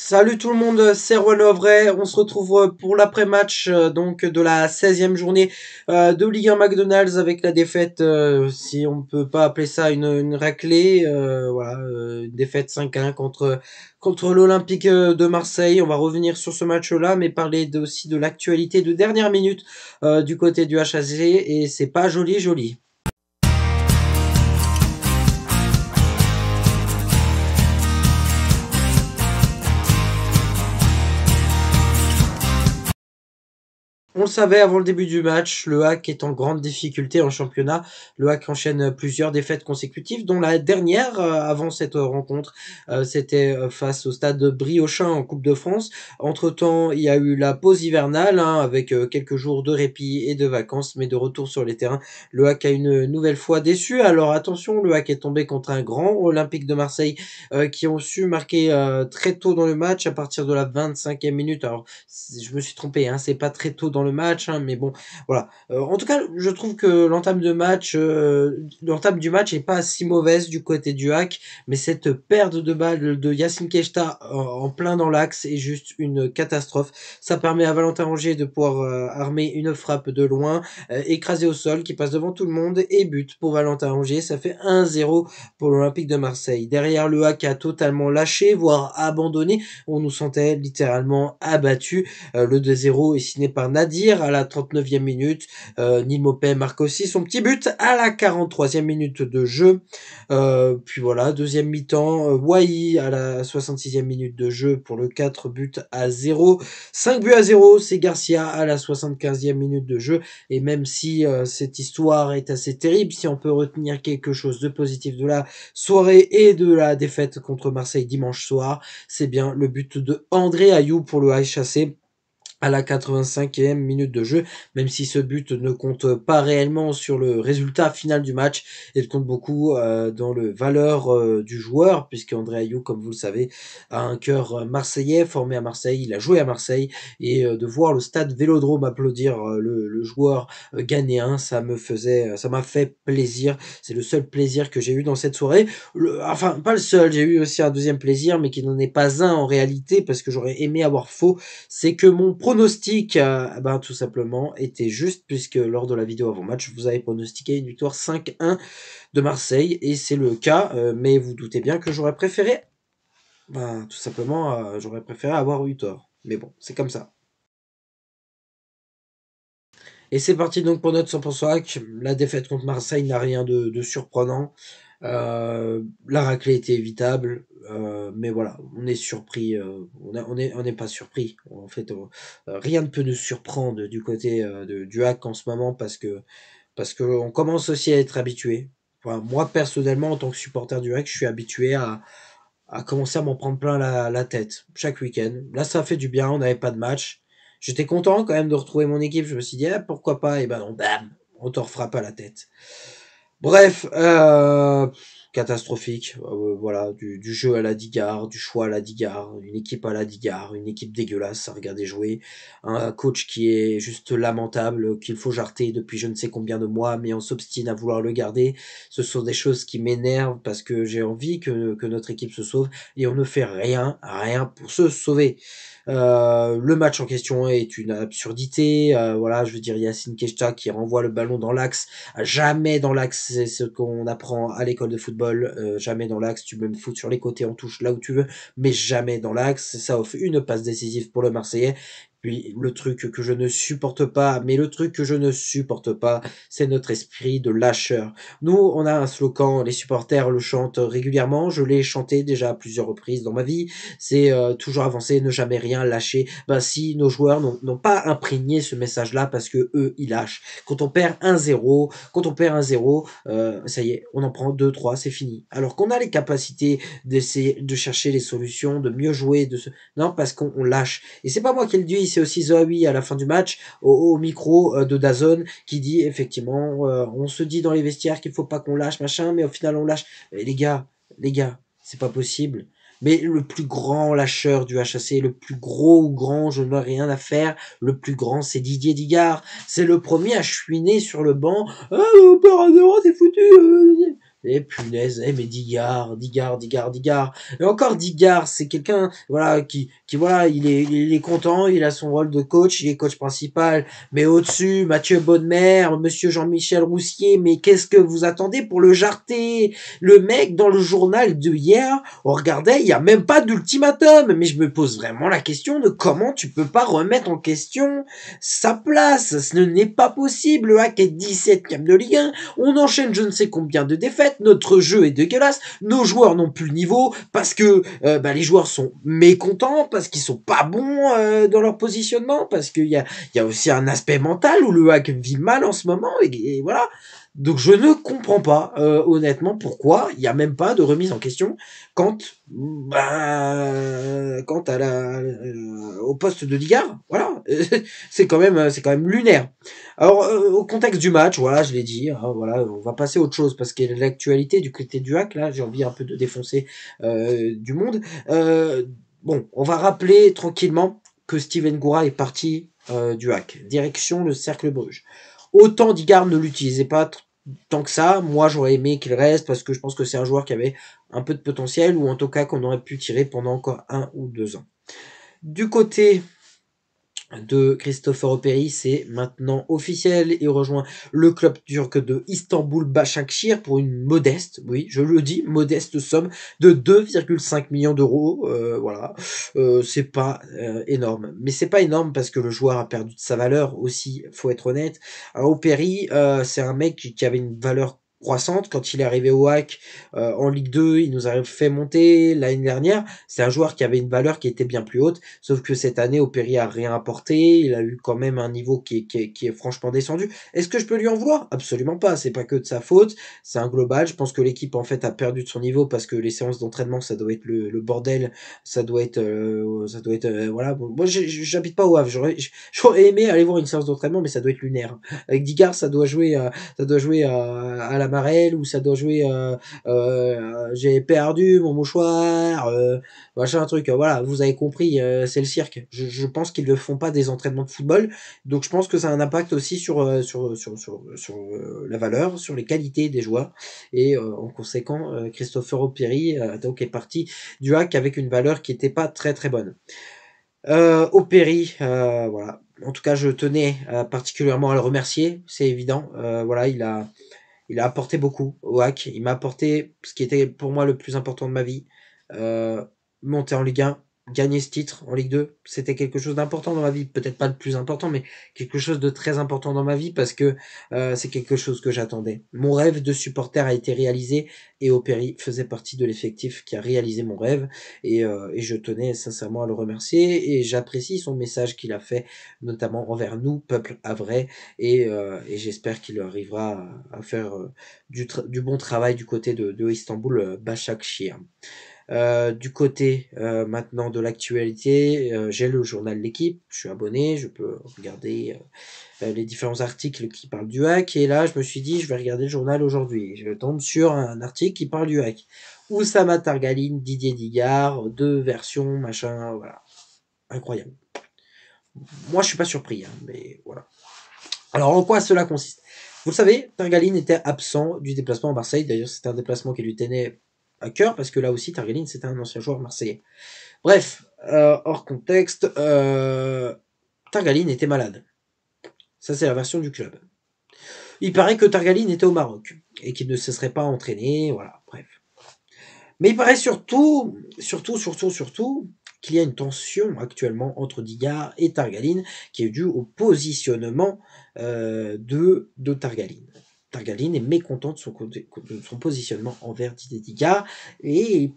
Salut tout le monde, c'est Erwan Lovray. On se retrouve pour l'après-match donc de la 16e journée de Ligue 1 McDonald's avec la défaite, si on peut pas appeler ça une raclée, une défaite 5-1 contre l'Olympique de Marseille. On va revenir sur ce match-là, mais parler aussi de l'actualité de dernière minute du côté du HAC, et c'est pas joli. On le savait avant le début du match, le HAC est en grande difficulté en championnat. Le HAC enchaîne plusieurs défaites consécutives, dont la dernière avant cette rencontre, c'était face au stade Briochin en Coupe de France. Entre-temps, il y a eu la pause hivernale, avec quelques jours de répit et de vacances, mais de retour sur les terrains. Le HAC a une nouvelle fois déçu. Alors attention, le HAC est tombé contre un grand Olympique de Marseille qui ont su marquer très tôt dans le match, à partir de la 25e minute. Alors, je me suis trompé, c'est pas très tôt dans le match, mais bon, voilà. En tout cas, je trouve que l'entame du match est pas si mauvaise du côté du HAC, mais cette perte de balle de Yacine Keshta en plein dans l'axe est juste une catastrophe. Ça permet à Valentin Rongier de pouvoir armer une frappe de loin, écrasée au sol, qui passe devant tout le monde, et but pour Valentin Rongier. Ça fait 1-0 pour l'Olympique de Marseille. Derrière, le HAC a totalement lâché, voire abandonné. On nous sentait littéralement abattus. Le 2-0 est signé par Nadir à la 39e minute. Neil Maupay marque aussi son petit but à la 43e minute de jeu. Puis voilà, deuxième mi-temps, Wai à la 66e minute de jeu pour le 4-0. 5-0, c'est Garcia à la 75e minute de jeu. Et même si cette histoire est assez terrible, si on peut retenir quelque chose de positif de la soirée et de la défaite contre Marseille dimanche soir, c'est bien le but de André Ayou pour le HAC à la 85e minute de jeu, même si ce but ne compte pas réellement sur le résultat final du match, il compte beaucoup dans le valeur du joueur, puisque André Ayou, comme vous le savez, a un cœur marseillais, formé à Marseille, il a joué à Marseille, et de voir le stade Vélodrome applaudir le joueur ghanéen, ça m'a fait plaisir. C'est le seul plaisir que j'ai eu dans cette soirée. Enfin, pas le seul, j'ai eu aussi un deuxième plaisir, mais qui n'en est pas un en réalité, parce que j'aurais aimé avoir faux. C'est que mon pronostic, tout simplement, était juste, puisque lors de la vidéo avant-match, vous avez pronostiqué une victoire 5-1 de Marseille, et c'est le cas, mais vous doutez bien que j'aurais préféré, tout simplement, j'aurais préféré avoir eu tort. Mais bon, c'est comme ça. Et c'est parti donc pour notre 100% hack. La défaite contre Marseille n'a rien de surprenant. La raclée était évitable, mais voilà, on est surpris, on n'est pas surpris. En fait, rien ne peut nous surprendre du côté du hack en ce moment, parce que on commence aussi à être habitué. Enfin, moi personnellement, en tant que supporter du hack, je suis habitué à commencer à m'en prendre plein la tête chaque week-end. Là, ça fait du bien, on n'avait pas de match. J'étais content quand même de retrouver mon équipe. Je me suis dit, pourquoi pas, et ben non, bam, on te refrappe à la tête. Bref, catastrophique. Voilà, du jeu à la Digard, du choix à la Digard, une équipe à la Digard, une équipe dégueulasse à regarder jouer, un coach qui est juste lamentable, qu'il faut jarter depuis je ne sais combien de mois, mais on s'obstine à vouloir le garder. Ce sont des choses qui m'énervent, parce que j'ai envie que notre équipe se sauve, et on ne fait rien pour se sauver. Le match en question est une absurdité. Voilà, je veux dire, Yacine Keshta qui renvoie le ballon dans l'axe. Jamais dans l'axe, c'est ce qu'on apprend à l'école de football. Jamais dans l'axe, tu peux me foutre sur les côtés, on touche là où tu veux, mais jamais dans l'axe. Ça offre une passe décisive pour le Marseillais. Puis le truc que je ne supporte pas, c'est notre esprit de lâcheur. Nous, on a un slogan, les supporters le chantent régulièrement. Je l'ai chanté déjà à plusieurs reprises dans ma vie. C'est toujours avancer, ne jamais rien lâcher. Si nos joueurs n'ont pas imprégné ce message-là, parce que eux, ils lâchent. Quand on perd 1-0, ça y est, on en prend 2-3, c'est fini. Alors qu'on a les capacités d'essayer de chercher les solutions, de mieux jouer, non, parce qu'on lâche. Et c'est pas moi qui le dis, c'est aussi Zoawi à la fin du match, au micro de DAZN, qui dit effectivement, on se dit dans les vestiaires qu'il faut pas qu'on lâche, machin, mais au final on lâche. Et les gars, c'est pas possible. Mais le plus grand lâcheur du HAC, le plus gros ou grand, je n'ai rien à faire, le plus grand, c'est Didier Digard. C'est le premier à chouiner sur le banc. Ah, on perd 1-0, c'est foutu. Et punaise, mais Digard. Et encore Digard, c'est quelqu'un, voilà, voilà, il est content, il a son rôle de coach, il est coach principal, mais au-dessus, Mathieu Bonnemer, monsieur Jean-Michel Roussier, mais qu'est-ce que vous attendez pour le jarter? Le mec, dans le journal de hier, on regardait, il y a même pas d'ultimatum, mais je me pose vraiment la question de comment tu peux pas remettre en question sa place. Ce n'est pas possible, le hack est 17e de Ligue 1, on enchaîne je ne sais combien de défaites, notre jeu est dégueulasse, nos joueurs n'ont plus le niveau parce que les joueurs sont mécontents, parce qu'ils sont pas bons dans leur positionnement, parce qu'il y a aussi un aspect mental où le hack vit mal en ce moment et voilà. Donc je ne comprends pas honnêtement pourquoi il n'y a même pas de remise en question quant quant à au poste de Digard. Voilà, c'est quand même lunaire. Alors au contexte du match, voilà, je l'ai dit, hein, voilà, on va passer à autre chose parce que l'actualité du côté du hack, là, j'ai envie un peu de défoncer du monde. Bon, on va rappeler tranquillement que Steven Goura est parti du hack, direction le Cercle Bruges. Autant Digard ne l'utilisait pas tant que ça, moi j'aurais aimé qu'il reste parce que je pense que c'est un joueur qui avait un peu de potentiel ou en tout cas qu'on aurait pu tirer pendant encore 1 ou 2 ans. Du côté de Christopher Operi, c'est maintenant officiel. Il rejoint le club turc de Istanbul Başakşehir pour une modeste, oui, je le dis, modeste somme de 2,5 millions d'euros. Voilà, c'est pas énorme, mais c'est pas énorme parce que le joueur a perdu de sa valeur aussi. Faut être honnête. Alors Operi, c'est un mec qui avait une valeur croissante quand il est arrivé au hack en Ligue 2, il nous a fait monter l'année dernière. C'est un joueur qui avait une valeur qui était bien plus haute. Sauf que cette année, Operi a rien apporté. Il a eu quand même un niveau qui est franchement descendu. Est-ce que je peux lui en vouloir? Absolument pas. C'est pas que de sa faute. C'est un global. Je pense que l'équipe, en fait, a perdu de son niveau parce que les séances d'entraînement, ça doit être le bordel. Voilà. Bon, moi, j'habite pas au Havre. J'aurais aimé aller voir une séance d'entraînement, mais ça doit être lunaire. Avec Digard, ça doit jouer à la Marelle ou ça doit jouer, j'ai perdu mon mouchoir, machin truc, voilà, vous avez compris, c'est le cirque. Je pense qu'ils ne font pas des entraînements de football, donc je pense que ça a un impact aussi sur la valeur, sur les qualités des joueurs, et en conséquent, Christopher Operi donc est parti du hack avec une valeur qui n'était pas très très bonne. Operi, voilà. En tout cas, je tenais particulièrement à le remercier, c'est évident. Voilà, il a apporté beaucoup au hack. Il m'a apporté ce qui était pour moi le plus important de ma vie. Euh, Monter en Ligue 1, gagner ce titre en Ligue 2, c'était quelque chose d'important dans ma vie. Peut-être pas le plus important, mais quelque chose de très important dans ma vie parce que c'est quelque chose que j'attendais. Mon rêve de supporter a été réalisé et Operi faisait partie de l'effectif qui a réalisé mon rêve et je tenais sincèrement à le remercier et j'apprécie son message qu'il a fait notamment envers nous, peuple havrais, et j'espère qu'il arrivera à faire du bon travail du côté de Istanbul Başakşehir. Du côté maintenant de l'actualité, j'ai le journal L'équipe, je suis abonné, je peux regarder les différents articles qui parlent du hack, et là je me suis dit je vais regarder le journal aujourd'hui. Je tombe sur un article qui parle du hack. Oussama Targaline, Didier Digard, 2 versions, machin, voilà. Incroyable. Moi je suis pas surpris, hein, mais voilà. Alors en quoi cela consiste? Vous le savez, Targaline était absent du déplacement à Marseille. D'ailleurs, c'était un déplacement qui lui tenait à cœur parce que là aussi, Targaline, c'était un ancien joueur marseillais. Bref, hors contexte, Targaline était malade. Ça, c'est la version du club. Il paraît que Targaline était au Maroc et qu'il ne se serait pas entraîné. Voilà, bref. Mais il paraît surtout, qu'il y a une tension actuellement entre Digard et Targaline qui est due au positionnement de Targaline. Targaline est mécontent de son positionnement envers Didier Digard et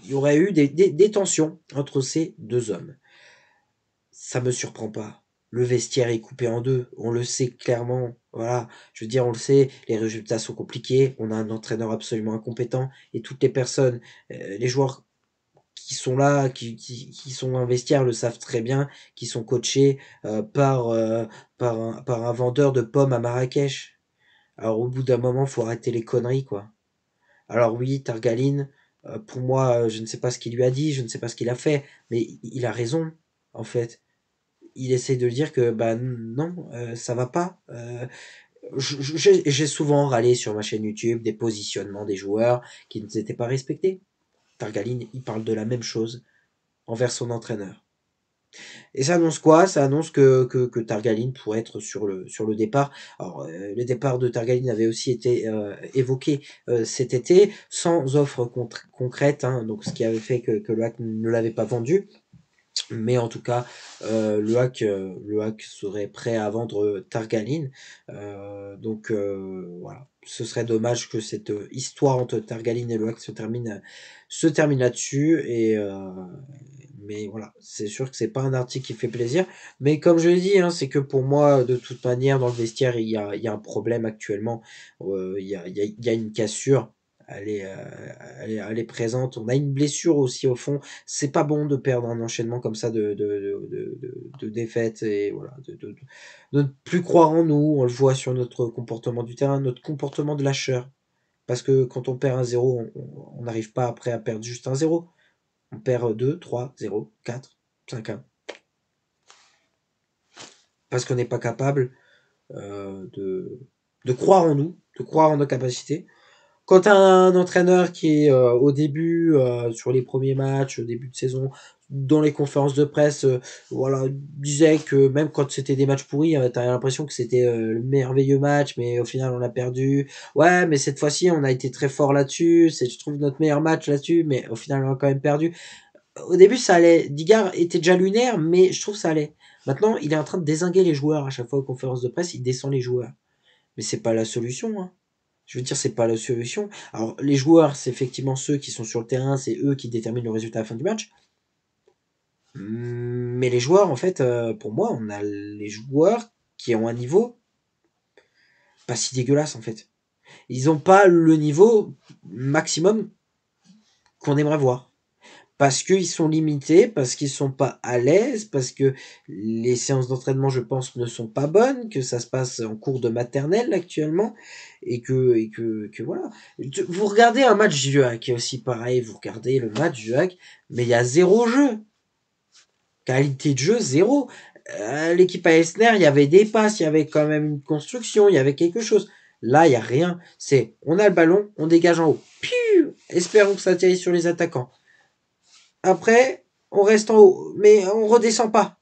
il y aurait eu des tensions entre ces deux hommes. Ça me surprend pas. Le vestiaire est coupé en deux, on le sait clairement. Voilà, je veux dire, on le sait, les résultats sont compliqués, on a un entraîneur absolument incompétent et toutes les personnes, les joueurs qui sont là, qui sont dans le vestiaire le savent très bien, qui sont coachés par un vendeur de pommes à Marrakech. Alors au bout d'un moment, faut arrêter les conneries, quoi. Alors oui, Targaline, pour moi, je ne sais pas ce qu'il lui a dit, je ne sais pas ce qu'il a fait, mais il a raison, en fait. Il essaie de dire que bah non, ça va pas. J'ai souvent râlé sur ma chaîne YouTube des positionnements des joueurs qui ne s'étaient pas respectés. Targaline, il parle de la même chose envers son entraîneur. Et ça annonce quoi? Ça annonce que Targaline pourrait être sur le départ. Alors, le départ de Targaline avait aussi été évoqué cet été, sans offre concrète, hein, donc ce qui avait fait que le hack ne l'avait pas vendu. Mais en tout cas, le hack serait prêt à vendre Targaline. Donc voilà, ce serait dommage que cette histoire entre Targaline et le hack se termine là-dessus. Mais voilà, c'est sûr que c'est pas un article qui fait plaisir. Mais comme je l'ai dit, hein, c'est que pour moi, de toute manière, dans le vestiaire, il y a un problème actuellement. Il y a une cassure. Elle est présente. On a une blessure aussi au fond. C'est pas bon de perdre un enchaînement comme ça de défaites et voilà, de ne plus croire en nous. On le voit sur notre comportement du terrain, notre comportement de lâcheur. Parce que quand on perd un 0, on n'arrive pas après à perdre juste un 0. On perd 2, 3, 0, 4, 5, 1. Parce qu'on n'est pas capable de croire en nous, de croire en nos capacités. Quand un entraîneur qui est au début, sur les premiers matchs, au début de saison, dans les conférences de presse, voilà, disait que même quand c'était des matchs pourris, t'as l'impression que c'était le merveilleux match, mais au final on a perdu. Ouais, mais cette fois-ci on a été très fort là-dessus, c'est je trouve notre meilleur match là-dessus, mais au final on a quand même perdu. Au début, ça allait. Digard était déjà lunaire, mais je trouve que ça allait. Maintenant, il est en train de dézinguer les joueurs à chaque fois aux conférences de presse. Il descend les joueurs. Mais c'est pas la solution. Hein. Je veux dire, c'est pas la solution. Alors, les joueurs, c'est effectivement ceux qui sont sur le terrain, c'est eux qui déterminent le résultat à la fin du match. Mais les joueurs, en fait, pour moi, on a les joueurs qui ont un niveau pas si dégueulasse, en fait. Ils n'ont pas le niveau maximum qu'on aimerait voir. Parce qu'ils sont limités, parce qu'ils sont pas à l'aise, parce que les séances d'entraînement, je pense, ne sont pas bonnes, que ça se passe en cours de maternelle actuellement, que voilà. Vous regardez un match du hack, aussi pareil, vous regardez le match du hack, mais il y a zéro jeu. Qualité de jeu, zéro. L'équipe à Esner, il y avait des passes, il y avait quand même une construction, il y avait quelque chose. Là, il y a rien. C'est, on a le ballon, on dégage en haut. Piu, espérons que ça atterrisse sur les attaquants. Après, on reste en haut, mais on redescend pas.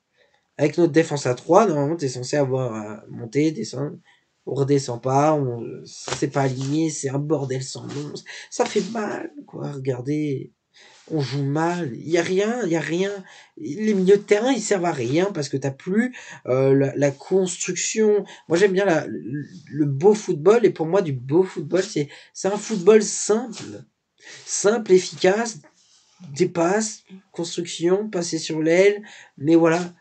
Avec notre défense à 3, normalement, t'es censé avoir à monter, descendre. On redescend pas, c'est pas aligné, c'est un bordel sans nom. Ça fait mal, quoi. Regardez, on joue mal. Il y a rien, il y a rien. Les milieux de terrain, ils servent à rien parce que t'as plus la construction. Moi, j'aime bien le beau football, et pour moi, du beau football, c'est un football simple. Simple, efficace, des passes, construction, passer sur l'aile, mais voilà.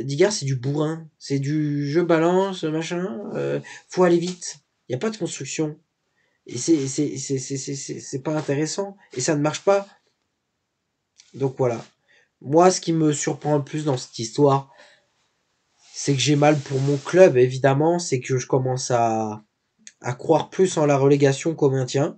Digard, c'est du bourrin, c'est du je balance, machin, faut aller vite. Il n'y a pas de construction. Et c'est pas intéressant. Et ça ne marche pas. Donc voilà. Moi, ce qui me surprend le plus dans cette histoire, c'est que j'ai mal pour mon club, évidemment. C'est que je commence à croire plus en la relégation qu'au maintien.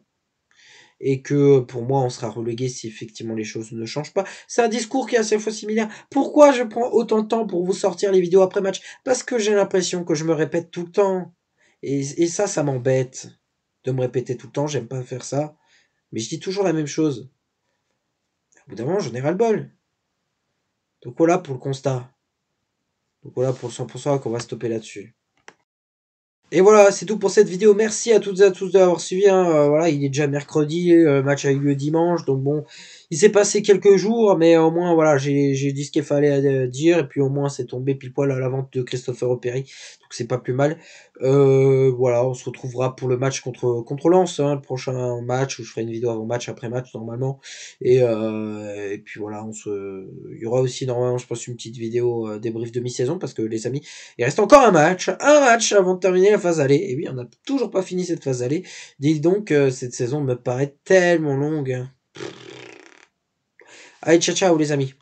Et que pour moi on sera relégué si effectivement les choses ne changent pas. C'est un discours qui est à chaque fois similaire. Pourquoi je prends autant de temps pour vous sortir les vidéos après match? Parce que j'ai l'impression que je me répète tout le temps. Et ça m'embête de me répéter tout le temps, j'aime pas faire ça. Mais je dis toujours la même chose. Au bout d'un moment, j'en ai ras-le-bol. Donc voilà pour le constat. Donc voilà pour le 100% qu'on va stopper là-dessus. Et voilà, c'est tout pour cette vidéo. Merci à toutes et à tous d'avoir suivi. Hein. Voilà, il est déjà mercredi, le match a eu lieu dimanche, donc bon, il s'est passé quelques jours, mais au moins voilà, j'ai dit ce qu'il fallait dire, et puis au moins c'est tombé pile poil à la vente de Christopher Opéry, donc c'est pas plus mal. Voilà, on se retrouvera pour le match contre Lens, hein, le prochain match où je ferai une vidéo avant match, après match normalement, et puis voilà, il y aura aussi normalement, je pense, une petite vidéo débrief de mi-saison parce que les amis. Il reste encore un match avant de terminer la phase aller. Et oui, on n'a toujours pas fini cette phase aller. Dites donc, cette saison me paraît tellement longue. Allez, ciao ciao les amis.